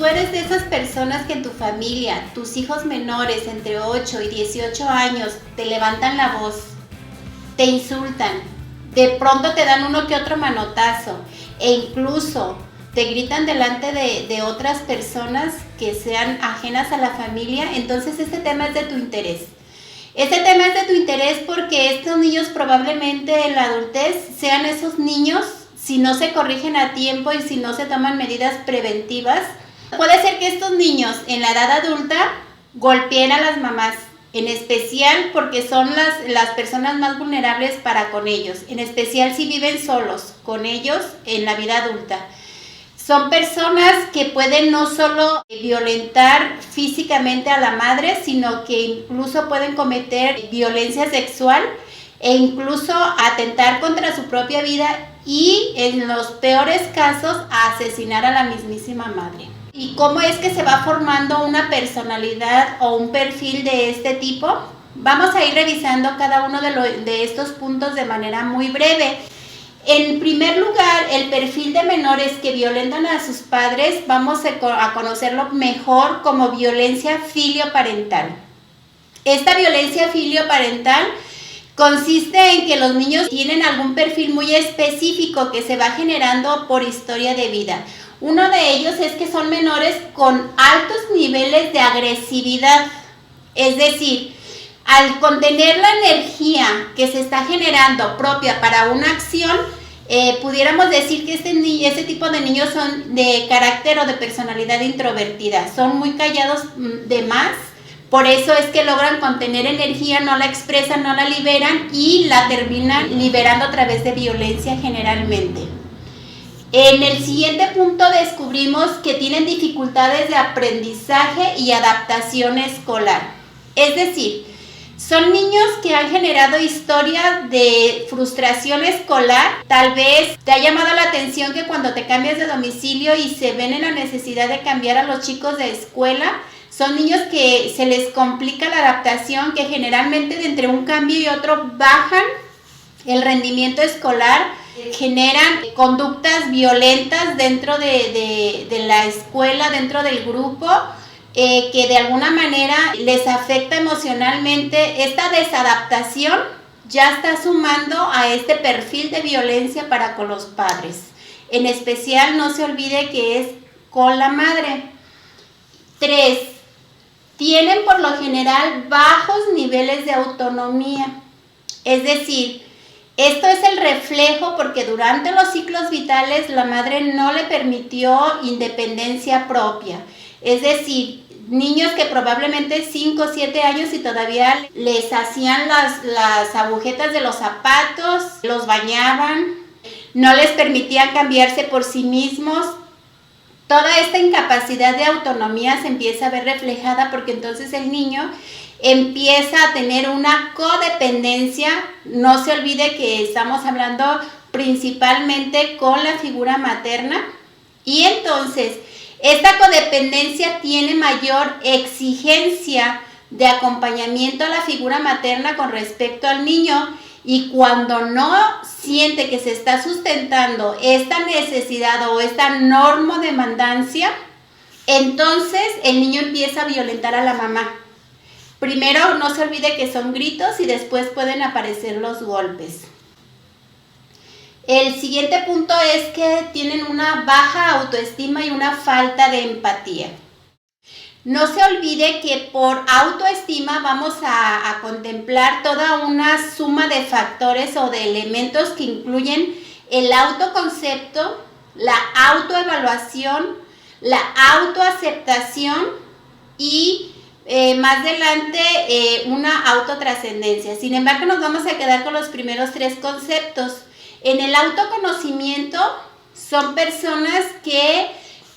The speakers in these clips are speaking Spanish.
tú eres de esas personas que en tu familia, tus hijos menores entre 8 y 18 años te levantan la voz, te insultan, de pronto te dan uno que otro manotazo e incluso te gritan delante de otras personas que sean ajenas a la familia, entonces este tema es de tu interés. Este tema es de tu interés porque estos niños probablemente en la adultez sean esos niños, si no se corrigen a tiempo y si no se toman medidas preventivas, puede ser que estos niños en la edad adulta golpeen a las mamás, en especial porque son las personas más vulnerables para con ellos, en especial si viven solos con ellos en la vida adulta. Son personas que pueden no solo violentar físicamente a la madre, sino que incluso pueden cometer violencia sexual e incluso atentar contra su propia vida y, en los peores casos, asesinar a la mismísima madre. ¿Y cómo es que se va formando una personalidad o un perfil de este tipo? Vamos a ir revisando cada uno de estos puntos de manera muy breve. En primer lugar, el perfil de menores que violentan a sus padres, vamos a conocerlo mejor como violencia filioparental. Esta violencia filioparental consiste en que los niños tienen algún perfil muy específico que se va generando por historia de vida. Uno de ellos es que son menores con altos niveles de agresividad, es decir, al contener la energía que se está generando propia para una acción, pudiéramos decir que este tipo de niños son de carácter o de personalidad introvertida, son muy callados de más, por eso es que logran contener energía, no la expresan, no la liberan y la terminan liberando a través de violencia generalmente. En el siguiente punto descubrimos que tienen dificultades de aprendizaje y adaptación escolar, es decir, son niños que han generado historia de frustración escolar. Tal vez te ha llamado la atención que cuando te cambias de domicilio y se ven en la necesidad de cambiar a los chicos de escuela, son niños que se les complica la adaptación, que generalmente de entre un cambio y otro bajan el rendimiento escolar, generan conductas violentas dentro de la escuela, dentro del grupo, que de alguna manera les afecta emocionalmente. Esta desadaptación ya está sumando a este perfil de violencia para con los padres. En especial, no se olvide que es con la madre. 3. Tienen por lo general bajos niveles de autonomía. Es decir, esto es el reflejo porque durante los ciclos vitales la madre no le permitió independencia propia. Es decir, niños que probablemente 5 o 7 años y todavía les hacían las agujetas de los zapatos, los bañaban, no les permitían cambiarse por sí mismos. Toda esta incapacidad de autonomía se empieza a ver reflejada porque entonces el niño empieza a tener una codependencia. No se olvide que estamos hablando principalmente con la figura materna y entonces esta codependencia tiene mayor exigencia de acompañamiento a la figura materna con respecto al niño y cuando no siente que se está sustentando esta necesidad o esta normodemandancia, entonces el niño empieza a violentar a la mamá. Primero, no se olvide que son gritos y después pueden aparecer los golpes. El siguiente punto es que tienen una baja autoestima y una falta de empatía. No se olvide que por autoestima vamos a contemplar toda una suma de factores o de elementos que incluyen el autoconcepto, la autoevaluación, la autoaceptación y más adelante una autotrascendencia. Sin embargo, nos vamos a quedar con los primeros 3 conceptos. En el autoconocimiento son personas que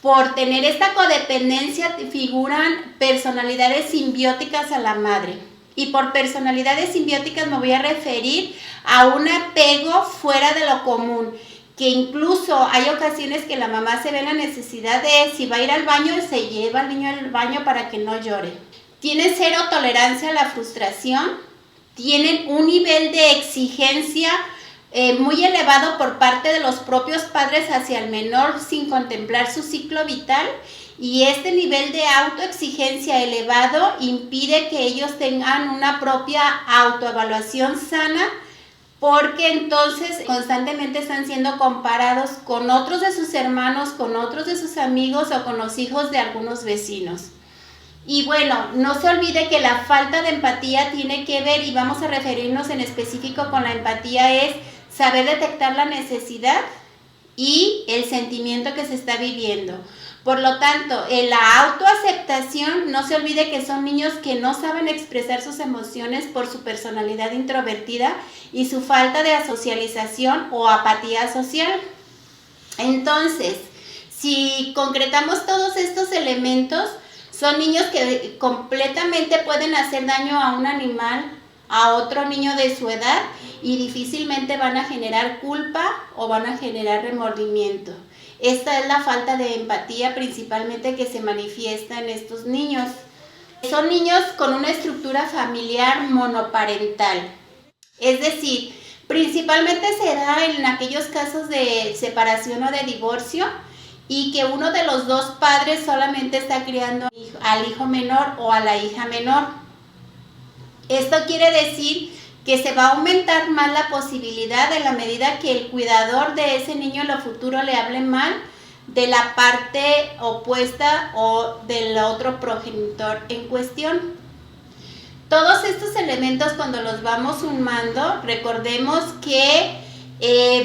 por tener esta codependencia figuran personalidades simbióticas a la madre. Y por personalidades simbióticas me voy a referir a un apego fuera de lo común, que incluso hay ocasiones que la mamá se ve en la necesidad de, si va a ir al baño, se lleva al niño al baño para que no llore. Tienen cero tolerancia a la frustración, tienen un nivel de exigencia muy elevado por parte de los propios padres hacia el menor sin contemplar su ciclo vital y este nivel de autoexigencia elevado impide que ellos tengan una propia autoevaluación sana, porque entonces constantemente están siendo comparados con otros de sus hermanos, con otros de sus amigos o con los hijos de algunos vecinos. Y bueno, no se olvide que la falta de empatía tiene que ver, y vamos a referirnos en específico con la empatía, es saber detectar la necesidad y el sentimiento que se está viviendo. Por lo tanto, en la autoaceptación, no se olvide que son niños que no saben expresar sus emociones por su personalidad introvertida y su falta de socialización o apatía social. Entonces, si concretamos todos estos elementos, son niños que completamente pueden hacer daño a un animal, a otro niño de su edad, y difícilmente van a generar culpa o van a generar remordimiento. Esta es la falta de empatía principalmente que se manifiesta en estos niños. Son niños con una estructura familiar monoparental. Es decir, principalmente se da en aquellos casos de separación o de divorcio, y que uno de los dos padres solamente está criando al hijo menor o a la hija menor. Esto quiere decir que se va a aumentar más la posibilidad en la medida que el cuidador de ese niño en lo futuro le hable mal de la parte opuesta o del otro progenitor en cuestión. Todos estos elementos, cuando los vamos sumando, recordemos que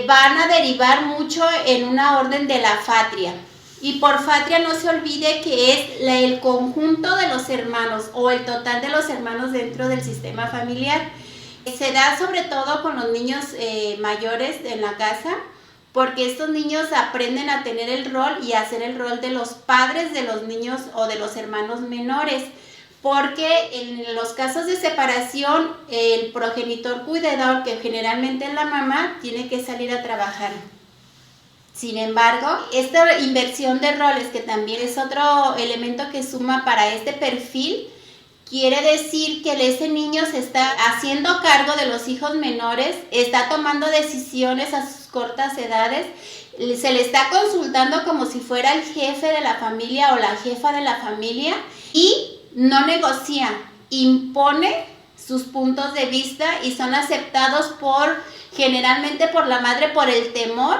van a derivar mucho en una orden de la fatria. Y por fatria no se olvide que es el conjunto de los hermanos o el total de los hermanos dentro del sistema familiar. Se da sobre todo con los niños mayores en la casa, porque estos niños aprenden a tener el rol y a hacer el rol de los padres de los niños o de los hermanos menores, porque en los casos de separación el progenitor cuidador, que generalmente es la mamá, tiene que salir a trabajar. Sin embargo, esta inversión de roles, que también es otro elemento que suma para este perfil, quiere decir que ese niño se está haciendo cargo de los hijos menores, está tomando decisiones a sus cortas edades, se le está consultando como si fuera el jefe de la familia o la jefa de la familia, y no negocia, impone sus puntos de vista y son aceptados generalmente por la madre, por el temor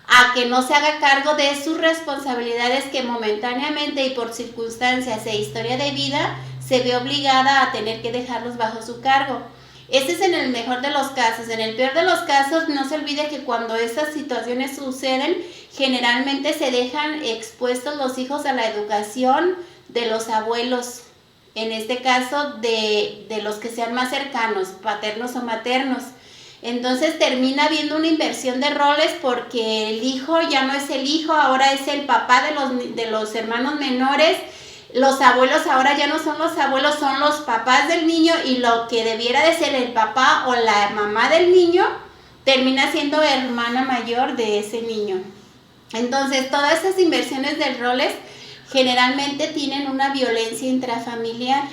a que no se haga cargo de sus responsabilidades que momentáneamente y por circunstancias e historia de vida se ve obligada a tener que dejarlos bajo su cargo. Este es en el mejor de los casos. En el peor de los casos, no se olvide que cuando estas situaciones suceden, generalmente se dejan expuestos los hijos a la educación de los abuelos, en este caso de los que sean más cercanos, paternos o maternos. Entonces termina habiendo una inversión de roles, porque el hijo ya no es el hijo, ahora es el papá de los hermanos menores. Los abuelos ahora ya no son los abuelos, son los papás del niño, y lo que debiera de ser el papá o la mamá del niño termina siendo hermana mayor de ese niño. Entonces todas estas inversiones de roles generalmente tienen una violencia intrafamiliar.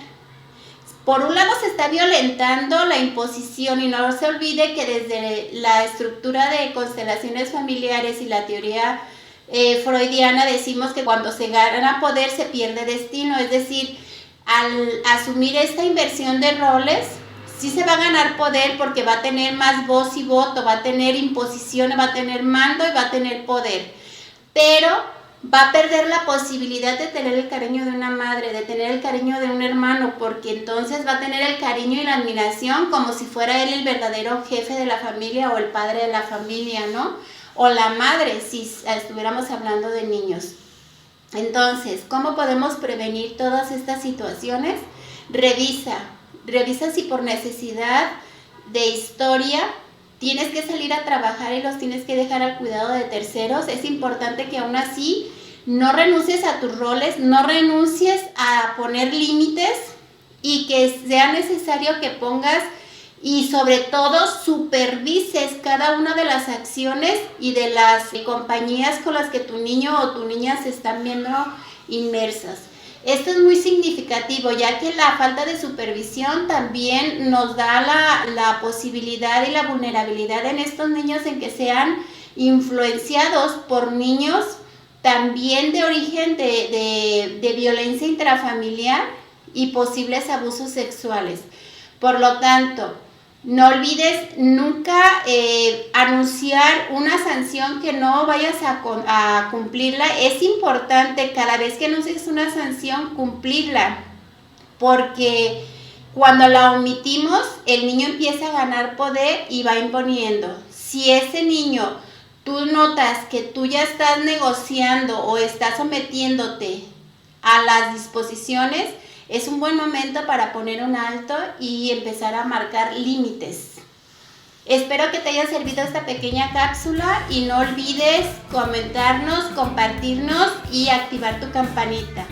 Por un lado se está violentando la imposición, y no se olvide que desde la estructura de constelaciones familiares y la teoría freudiana decimos que cuando se gana poder se pierde destino. Es decir, al asumir esta inversión de roles, sí se va a ganar poder, porque va a tener más voz y voto, va a tener imposición, va a tener mando y va a tener poder, pero va a perder la posibilidad de tener el cariño de una madre, de tener el cariño de un hermano, porque entonces va a tener el cariño y la admiración como si fuera él el verdadero jefe de la familia o el padre de la familia, ¿no? O la madre, si estuviéramos hablando de niños. Entonces, ¿cómo podemos prevenir todas estas situaciones? Revisa si por necesidad de historia tienes que salir a trabajar y los tienes que dejar al cuidado de terceros. Es importante que aún así no renuncies a tus roles, no renuncies a poner límites, y que sea necesario que pongas y sobre todo supervises cada una de las acciones y de las compañías con las que tu niño o tu niña se están viendo inmersas. Esto es muy significativo, ya que la falta de supervisión también nos da la posibilidad y la vulnerabilidad en estos niños en que sean influenciados por niños también de origen de violencia intrafamiliar y posibles abusos sexuales. Por lo tanto, no olvides nunca anunciar una sanción que no vayas a cumplirla. Es importante cada vez que anuncies una sanción cumplirla, porque cuando la omitimos, el niño empieza a ganar poder y va imponiendo. Si ese niño, tú notas que tú ya estás negociando o estás sometiéndote a las disposiciones, es un buen momento para poner un alto y empezar a marcar límites. Espero que te haya servido esta pequeña cápsula y no olvides comentarnos, compartirnos y activar tu campanita.